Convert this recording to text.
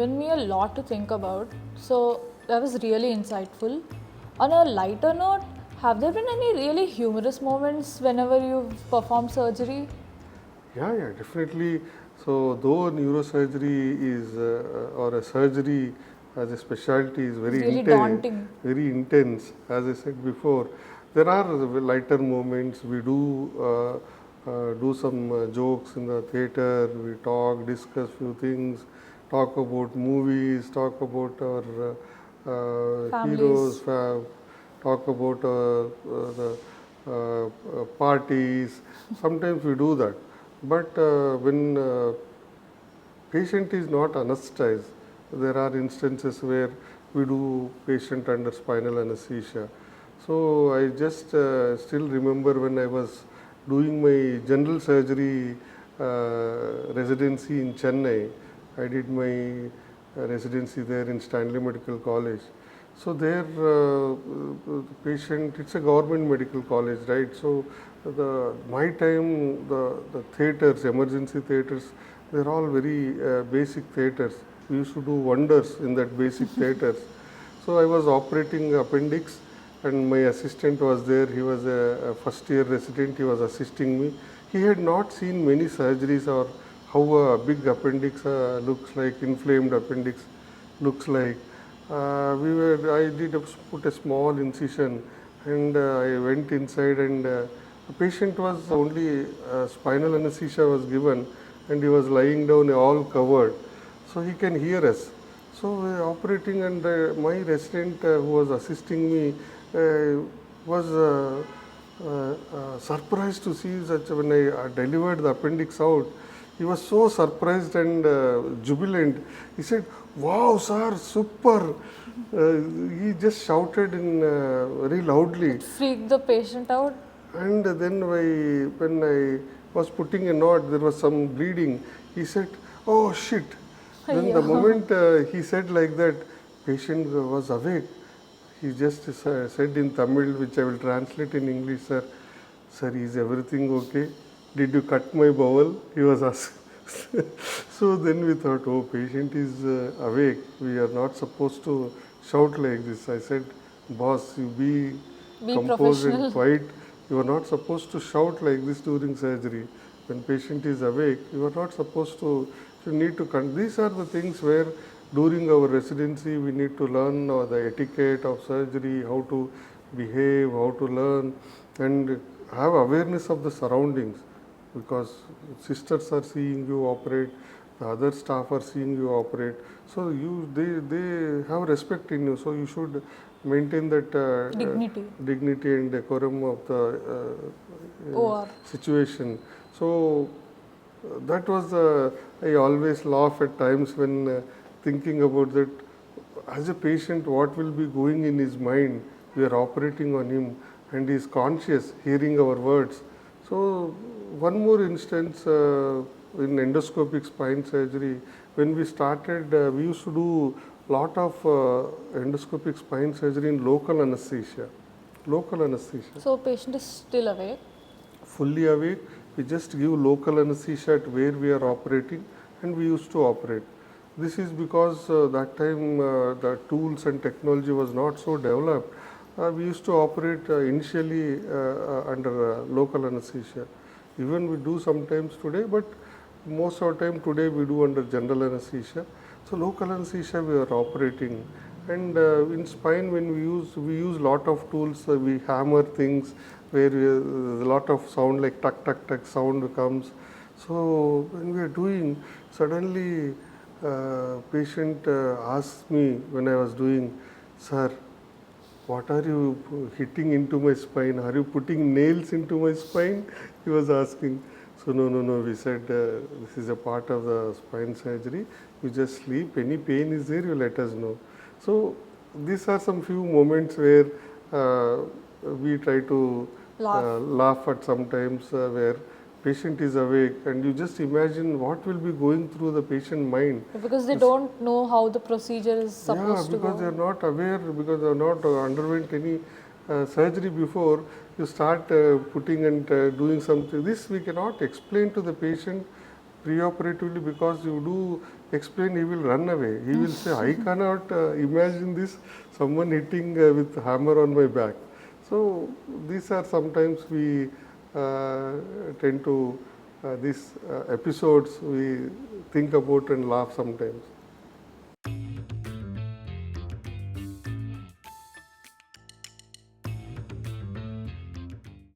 given me a lot to think about. So that was really insightful. On a lighter note, have there been any really humorous moments whenever you've performed surgery? Yeah, definitely. So, though neurosurgery is or a surgery as a specialty is It's really daunting. very intense, as I said before, there are lighter moments. We do some jokes in the theater. We talk, discuss few things, talk about movies, talk about our heroes, Families. talk about the parties. Sometimes we do that. But when patient is not anesthetized, there are instances where we do patient under spinal anesthesia. So I just still remember when I was doing my general surgery residency in Chennai. I did my residency there in Stanley Medical College. So there, the patient, it's a government medical college, right? So my time, the theaters, emergency theaters, they're all very basic theaters. We used to do wonders in that basic theaters. So I was operating appendix, and my assistant was there. He was a first year resident. He was assisting me. He had not seen many surgeries or how a big appendix looks like, inflamed appendix looks like. I did put a small incision, and I went inside, and the patient was only spinal anesthesia was given, and he was lying down all covered, so he can hear us. So we are operating, and my resident who was assisting me was surprised to see such. When I delivered the appendix out, he was so surprised and jubilant. He said, "Wow, sir, super!" He just shouted in very loudly. It freaked the patient out. And then when I was putting a knot, there was some bleeding. He said, "Oh shit!" Then the moment he said like that, patient was awake. He just said in Tamil, which I will translate in English, "Sir, is everything okay? Did you cut my bowel?" He was asking. So then we thought, oh, patient is awake. We are not supposed to shout like this. I said, "Boss, you be composed and quiet. You are not supposed to shout like this during surgery. When patient is awake, you are not supposed to. You need to. These are the things where during our residency we need to learn the etiquette of surgery, how to behave, how to learn, and have awareness of the surroundings, because sisters are seeing you operate, the other staff are seeing you operate. So they have respect in you. So you should maintain that dignity and decorum of the situation. So that was I always laugh at times when thinking about that. As a patient, what will be going in his mind? We are operating on him, and he is conscious, hearing our words. So one more instance in endoscopic spine surgery, when we started, we used to do lot of endoscopic spine surgery in local anesthesia. So patient is still awake? Fully awake. We just give local anesthesia at where we are operating, and we used to operate. This is because that time the tools and technology was not so developed. We used to operate initially under local anesthesia. Even we do sometimes today, but most of the time today we do under general anesthesia. So local anesthesia we are operating, and in spine when we use lot of tools. We hammer things where a lot of sound like tuck tuck tuck sound comes. So when we are doing, suddenly patient asked me when I was doing, "Sir, what are you hitting into my spine? Are you putting nails into my spine?" He was asking. So no. We said this is a part of the spine surgery. You just sleep. Any pain is there, you let us know. So these are some few moments where we try to laugh at sometimes where patient is awake, and you just imagine what will be going through the patient mind. Because they don't know how the procedure is supposed to go. Because they are not aware, because they are not underwent any surgery before. You start putting and doing something. This we cannot explain to the patient preoperatively, because you do explain, he will run away. He will say, I cannot imagine this, someone hitting with hammer on my back. So these are sometimes we tend to, these episodes we think about and laugh sometimes.